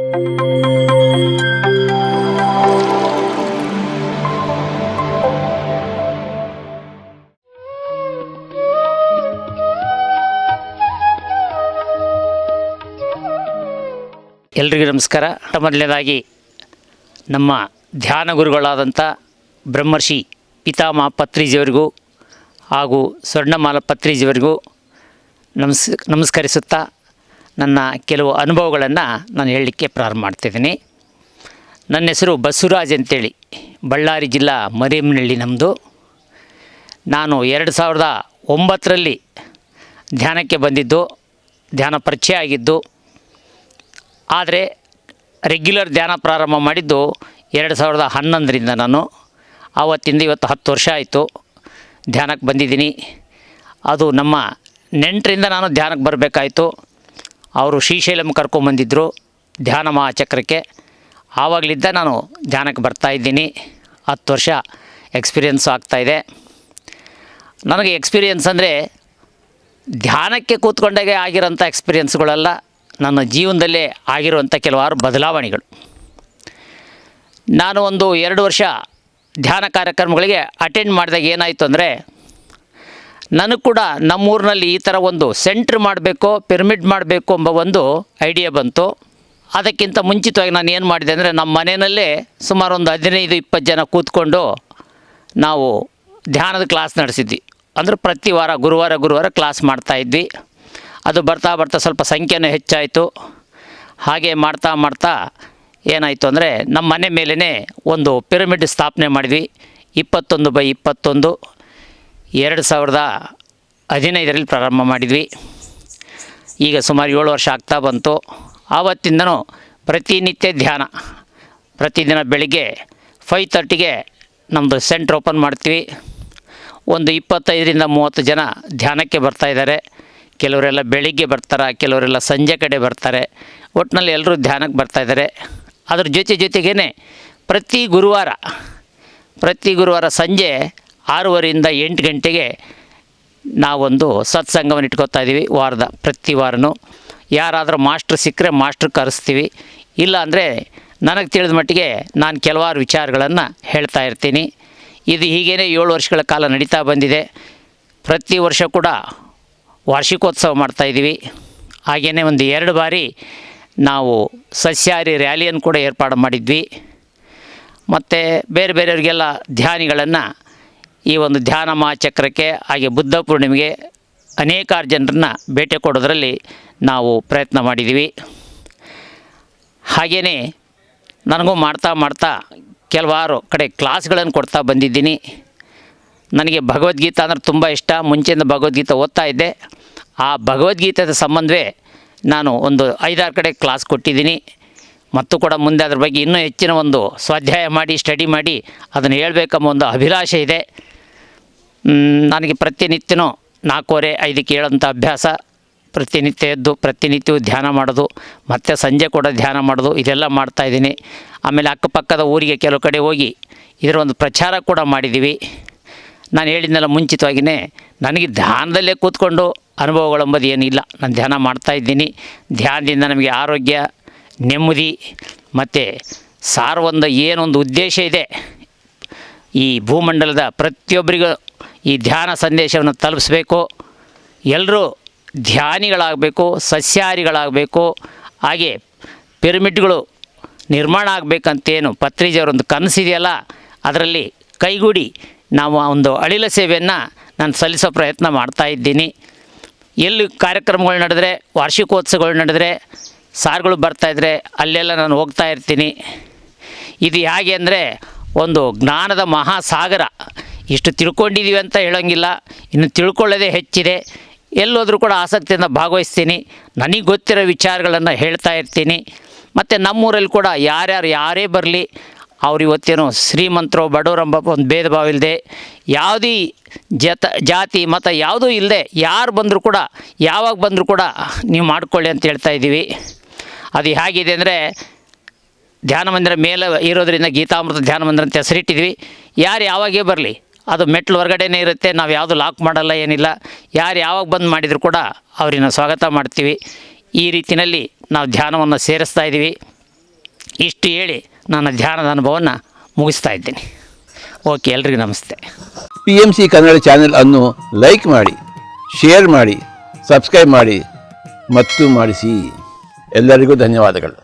ಎಲ್ರಿಗೂ ನಮಸ್ಕಾರ. ಮೊದಲನೇದಾಗಿ ನಮ್ಮ ಧ್ಯಾನ ಗುರುಗಳಾದಂಥ ಬ್ರಹ್ಮರ್ಷಿ ಪಿತಾಮಹ ಪತ್ರಿಜಿಯವರಿಗೂ ಹಾಗೂ ಸ್ವರ್ಣಮಾಲ ಪತ್ರಿಜಿಯವರಿಗೂ ನಮಸ್ಕರಿಸುತ್ತಾ ನನ್ನ ಕೆಲವು ಅನುಭವಗಳನ್ನು ನಾನು ಹೇಳಲಿಕ್ಕೆ ಪ್ರಾರಂಭ ಮಾಡ್ತಿದ್ದೀನಿ. ನನ್ನ ಹೆಸರು ಬಸವರಾಜ್ ಅಂತೇಳಿ, ಬಳ್ಳಾರಿ ಜಿಲ್ಲಾ ಮರಿಯಮ್ಮನಹಳ್ಳಿ ನಮ್ಮದು. ನಾನು 2009ರಲ್ಲಿ ಧ್ಯಾನಕ್ಕೆ ಬಂದಿದ್ದು, ಧ್ಯಾನ ಪರಿಚಯ ಆಗಿದ್ದು. ಆದರೆ ರೆಗ್ಯುಲರ್ ಧ್ಯಾನ ಪ್ರಾರಂಭ ಮಾಡಿದ್ದು 2011ರಿಂದ. ನಾನು ಆವತ್ತಿಂದ ಇವತ್ತು 10 ವರ್ಷ ಆಯಿತು ಧ್ಯಾನಕ್ಕೆ ಬಂದಿದ್ದೀನಿ. ಅದು ನಮ್ಮ ನೆಂಟರಿಂದ ನಾನು ಧ್ಯಾನಕ್ಕೆ ಬರಬೇಕಾಯಿತು. ಅವರು ಶ್ರೀಶೈಲಂ ಕರ್ಕೊಂಬಂದಿದ್ದರು ಧ್ಯಾನ ಮಹಾಚಕ್ರಕ್ಕೆ. ಆವಾಗಲಿದ್ದ ನಾನು ಧ್ಯಾನಕ್ಕೆ ಬರ್ತಾಯಿದ್ದೀನಿ. 10 ವರ್ಷ ಎಕ್ಸ್ಪೀರಿಯೆನ್ಸು ಆಗ್ತಾಯಿದೆ. ನನಗೆ ಎಕ್ಸ್ಪೀರಿಯೆನ್ಸ್ ಅಂದರೆ ಧ್ಯಾನಕ್ಕೆ ಕೂತ್ಕೊಂಡಾಗೆ ಆಗಿರೋಂಥ ಎಕ್ಸ್ಪೀರಿಯೆನ್ಸ್ಗಳೆಲ್ಲ ನನ್ನ ಜೀವನದಲ್ಲೇ ಆಗಿರುವಂಥ ಕೆಲವಾರು ಬದಲಾವಣೆಗಳು. ನಾನು ಒಂದು 2 ವರ್ಷ ಧ್ಯಾನ ಕಾರ್ಯಕ್ರಮಗಳಿಗೆ ಅಟೆಂಡ್ ಮಾಡಿದಾಗ ಏನಾಯಿತು ಅಂದರೆ, ನನಗೆ ಕೂಡ ನಮ್ಮೂರಿನಲ್ಲಿ ಈ ಥರ ಒಂದು ಸೆಂಟ್ರ್ ಮಾಡಬೇಕು, ಪಿರಮಿಡ್ ಮಾಡಬೇಕು ಎಂಬ ಒಂದು ಐಡಿಯಾ ಬಂತು. ಅದಕ್ಕಿಂತ ಮುಂಚಿತವಾಗಿ ನಾನು ಏನು ಮಾಡಿದೆ ಅಂದರೆ, ನಮ್ಮ ಮನೆಯಲ್ಲೇ ಸುಮಾರು ಒಂದು 15-20 ಜನ ಕೂತ್ಕೊಂಡು ನಾವು ಧ್ಯಾನದ ಕ್ಲಾಸ್ ನಡೆಸಿದ್ವಿ. ಅಂದರೆ ಪ್ರತಿ ವಾರ ಗುರುವಾರ ಕ್ಲಾಸ್ ಮಾಡ್ತಾಯಿದ್ವಿ. ಅದು ಬರ್ತಾ ಸ್ವಲ್ಪ ಸಂಖ್ಯೆನೂ ಹೆಚ್ಚಾಯಿತು. ಹಾಗೆ ಮಾಡ್ತಾ ಏನಾಯಿತು ಅಂದರೆ, ನಮ್ಮ ಮನೆ ಮೇಲೇ ಒಂದು ಪಿರಮಿಡ್ ಸ್ಥಾಪನೆ ಮಾಡಿದ್ವಿ. 21x21 2015ರಲ್ಲಿ ಪ್ರಾರಂಭ ಮಾಡಿದ್ವಿ. ಈಗ ಸುಮಾರು 7 ವರ್ಷ ಆಗ್ತಾ ಬಂತು. ಆವತ್ತಿಂದನೂ ಪ್ರತಿನಿತ್ಯ ಧ್ಯಾನ, ಪ್ರತಿದಿನ ಬೆಳಿಗ್ಗೆ 5:30ಗೆ ನಮ್ಮದು ಸೆಂಟ್ರ್ ಓಪನ್ ಮಾಡ್ತೀವಿ. ಒಂದು 25-30 ಜನ ಧ್ಯಾನಕ್ಕೆ ಬರ್ತಾಯಿದ್ದಾರೆ. ಕೆಲವರೆಲ್ಲ ಬೆಳಿಗ್ಗೆ ಬರ್ತಾರೆ, ಕೆಲವರೆಲ್ಲ ಸಂಜೆ ಕಡೆ ಬರ್ತಾರೆ. ಒಟ್ಟಿನಲ್ಲಿ ಎಲ್ಲರೂ ಧ್ಯಾನಕ್ಕೆ ಬರ್ತಾಯಿದ್ದಾರೆ. ಅದ್ರ ಜೊತೆಗೇ ಪ್ರತಿ ಗುರುವಾರ ಸಂಜೆ 6:30ರಿಂದ 8 ಗಂಟೆಗೆ ನಾವೊಂದು ಸತ್ಸಂಗವನ್ನು ಇಟ್ಕೋತಾ ಇದ್ದೀವಿ. ಪ್ರತಿ ವಾರನೂ ಯಾರಾದರೂ ಮಾಸ್ಟ್ರ್ ಸಿಕ್ಕರೆ ಮಾಸ್ಟ್ರ್ ಕರೆಸ್ತೀವಿ. ಇಲ್ಲ ಅಂದರೆ ನನಗೆ ತಿಳಿದ ಮಟ್ಟಿಗೆ ನಾನು ಕೆಲವಾರು ವಿಚಾರಗಳನ್ನು ಹೇಳ್ತಾ ಇರ್ತೀನಿ. ಇದು ಹೀಗೇ 7 ವರ್ಷಗಳ ಕಾಲ ನಡೀತಾ ಬಂದಿದೆ. ಪ್ರತಿ ವರ್ಷ ಕೂಡ ವಾರ್ಷಿಕೋತ್ಸವ ಮಾಡ್ತಾಯಿದ್ದೀವಿ. ಹಾಗೆಯೇ ಒಂದು 2 ಬಾರಿ ನಾವು ಸಸ್ಯಾಹಾರಿ ರ್ಯಾಲಿಯನ್ನು ಕೂಡ ಏರ್ಪಾಡು ಮಾಡಿದ್ವಿ. ಮತ್ತು ಬೇರೆಯವರಿಗೆಲ್ಲ ಧ್ಯಾನಿಗಳನ್ನು ಈ ಒಂದು ಧ್ಯಾನ ಮಹಾಚಕ್ರಕ್ಕೆ, ಹಾಗೆ ಬುದ್ಧ ಪೂರ್ಣಿಮೆಗೆ ಅನೇಕಾರು ಜನರನ್ನು ಭೇಟಿ ಕೊಡೋದರಲ್ಲಿ ನಾವು ಪ್ರಯತ್ನ ಮಾಡಿದ್ದೀವಿ. ಹಾಗೆಯೇ ನನಗೂ ಮಾಡ್ತಾ ಕೆಲವಾರು ಕಡೆ ಕ್ಲಾಸ್ಗಳನ್ನು ಕೊಡ್ತಾ ಬಂದಿದ್ದೀನಿ. ನನಗೆ ಭಗವದ್ಗೀತೆ ಅಂದರೆ ತುಂಬ ಇಷ್ಟ. ಮುಂಚೆಯಿಂದ ಭಗವದ್ಗೀತೆ ಓದ್ತಾ ಇದ್ದೆ. ಆ ಭಗವದ್ಗೀತೆದ ಸಂಬಂಧವೇ ನಾನು ಒಂದು 5-6 ಕಡೆ ಕ್ಲಾಸ್ ಕೊಟ್ಟಿದ್ದೀನಿ. ಮತ್ತು ಕೂಡ ಮುಂದೆ ಅದ್ರ ಬಗ್ಗೆ ಇನ್ನೂ ಹೆಚ್ಚಿನ ಒಂದು ಸ್ವಾಧ್ಯಾಯ ಮಾಡಿ, ಸ್ಟಡಿ ಮಾಡಿ ಅದನ್ನು ಹೇಳಬೇಕೆಂಬ ಒಂದು ಅಭಿಲಾಷೆ ಇದೆ. ನನಗೆ ಪ್ರತಿನಿತ್ಯನೂ 4:30-5ಕ್ಕೆ ಹೇಳೋಂಥ ಅಭ್ಯಾಸ. ಪ್ರತಿನಿತ್ಯ ಎದ್ದು ಪ್ರತಿನಿತ್ಯವೂ ಧ್ಯಾನ ಮಾಡೋದು, ಮತ್ತು ಸಂಜೆ ಕೂಡ ಧ್ಯಾನ ಮಾಡೋದು, ಇದೆಲ್ಲ ಮಾಡ್ತಾಯಿದ್ದೀನಿ. ಆಮೇಲೆ ಅಕ್ಕಪಕ್ಕದ ಊರಿಗೆ ಕೆಲವು ಕಡೆ ಹೋಗಿ ಇದರ ಒಂದು ಪ್ರಚಾರ ಕೂಡ ಮಾಡಿದ್ದೀವಿ. ನಾನು ಹೇಳಿದ್ನೆಲ್ಲ ಮುಂಚಿತವಾಗಿಯೇ ನನಗೆ ಧ್ಯಾನದಲ್ಲೇ ಕೂತ್ಕೊಂಡು ಅನುಭವಗಳೆಂಬುದು ಏನಿಲ್ಲ. ನಾನು ಧ್ಯಾನ ಮಾಡ್ತಾಯಿದ್ದೀನಿ. ಧ್ಯಾನದಿಂದ ನಮಗೆ ಆರೋಗ್ಯ, ನೆಮ್ಮದಿ ಮತ್ತು ಏನೊಂದು ಉದ್ದೇಶ ಇದೆ. ಈ ಭೂಮಂಡಲದ ಪ್ರತಿಯೊಬ್ಬರಿಗೂ ಈ ಧ್ಯಾನ ಸಂದೇಶವನ್ನು ತಲುಪಿಸ್ಬೇಕು. ಎಲ್ಲರೂ ಧ್ಯಾನಿಗಳಾಗಬೇಕು, ಸಸ್ಯಾಹಾರಿಗಳಾಗಬೇಕು. ಹಾಗೆ ಪಿರಮಿಡ್ಗಳು ನಿರ್ಮಾಣ ಆಗಬೇಕಂತೇನು ಪತ್ರಿಜಿಯವರೊಂದು ಕನಸಿದೆಯಲ್ಲ, ಅದರಲ್ಲಿ ಕೈಗೂಡಿ ನಾವು ಒಂದು ಅಳಿಲ ಸೇವೆಯನ್ನು ನಾನು ಸಲ್ಲಿಸೋ ಪ್ರಯತ್ನ ಮಾಡ್ತಾಯಿದ್ದೀನಿ. ಎಲ್ಲಿ ಕಾರ್ಯಕ್ರಮಗಳು ನಡೆದರೆ, ವಾರ್ಷಿಕೋತ್ಸವಗಳು ನಡೆದರೆ, ಸಾರುಗಳು ಬರ್ತಾಯಿದ್ರೆ ಅಲ್ಲೆಲ್ಲ ನಾನು ಹೋಗ್ತಾ ಇರ್ತೀನಿ. ಇದು ಹೇಗೆ ಅಂದರೆ ಒಂದು ಜ್ಞಾನದ ಮಹಾಸಾಗರ. ಇಷ್ಟು ತಿಳ್ಕೊಂಡಿದ್ದೀವಿ ಅಂತ ಹೇಳೋಂಗಿಲ್ಲ, ಇನ್ನು ತಿಳ್ಕೊಳ್ಳೋದೇ ಹೆಚ್ಚಿದೆ. ಎಲ್ಲೋದ್ರೂ ಕೂಡ ಆಸಕ್ತಿಯಿಂದ ಭಾಗವಹಿಸ್ತೀನಿ. ನನಗೆ ಗೊತ್ತಿರೋ ವಿಚಾರಗಳನ್ನು ಹೇಳ್ತಾ ಇರ್ತೀನಿ. ಮತ್ತು ನಮ್ಮೂರಲ್ಲಿ ಕೂಡ ಯಾರೇ ಬರಲಿ, ಅವ್ರು ಇವತ್ತೇನು ಶ್ರೀಮಂತರು ಬಡವರಂಬ ಒಂದು ಭೇದ ಭಾವ ಇಲ್ಲದೆ, ಯಾವುದೇ ಜಾತಿ ಮತ ಯಾವುದೂ ಇಲ್ಲದೆ ಯಾರು ಬಂದರೂ ಕೂಡ, ಯಾವಾಗ ಬಂದರೂ ಕೂಡ ನೀವು ಮಾಡ್ಕೊಳ್ಳಿ ಅಂತ ಹೇಳ್ತಾಯಿದ್ದೀವಿ. ಅದು ಹೇಗಿದೆ ಅಂದರೆ, ಧ್ಯಾನ ಮಂದಿರ ಮೇಲೆ ಇರೋದರಿಂದ ಗೀತಾಮೃತ ಧ್ಯಾನ ಮಂದಿರ ಅಂತ ಹೆಸರಿಟ್ಟಿದ್ವಿ. ಯಾರು ಯಾವಾಗೇ ಬರಲಿ, ಅದು ಮೆಟ್ಲು ಹೊರಗಡೆನೇ ಇರುತ್ತೆ. ನಾವು ಯಾವುದು ಲಾಕ್ ಮಾಡಲ್ಲ, ಏನಿಲ್ಲ. ಯಾರು ಯಾವಾಗ ಬಂದು ಮಾಡಿದರೂ ಕೂಡ ಅವ್ರನ್ನ ಸ್ವಾಗತ ಮಾಡ್ತೀವಿ. ಈ ರೀತಿಯಲ್ಲಿ ನಾವು ಧ್ಯಾನವನ್ನು ಸೇರಿಸ್ತಾ ಇದ್ದೀವಿ. ಇಷ್ಟು ಹೇಳಿ ನನ್ನ ಧ್ಯಾನದ ಅನುಭವವನ್ನು ಮುಗಿಸ್ತಾ ಇದ್ದೀನಿ. ಓಕೆ, ಎಲ್ರಿಗೂ ನಮಸ್ತೆ. PMC ಕನ್ನಡ ಚಾನೆಲ್ ಅನ್ನು ಲೈಕ್ ಮಾಡಿ, ಶೇರ್ ಮಾಡಿ, ಸಬ್ಸ್ಕ್ರೈಬ್ ಮಾಡಿ ಮತ್ತು ಮಾಡಿಸಿ. ಎಲ್ಲರಿಗೂ ಧನ್ಯವಾದಗಳು.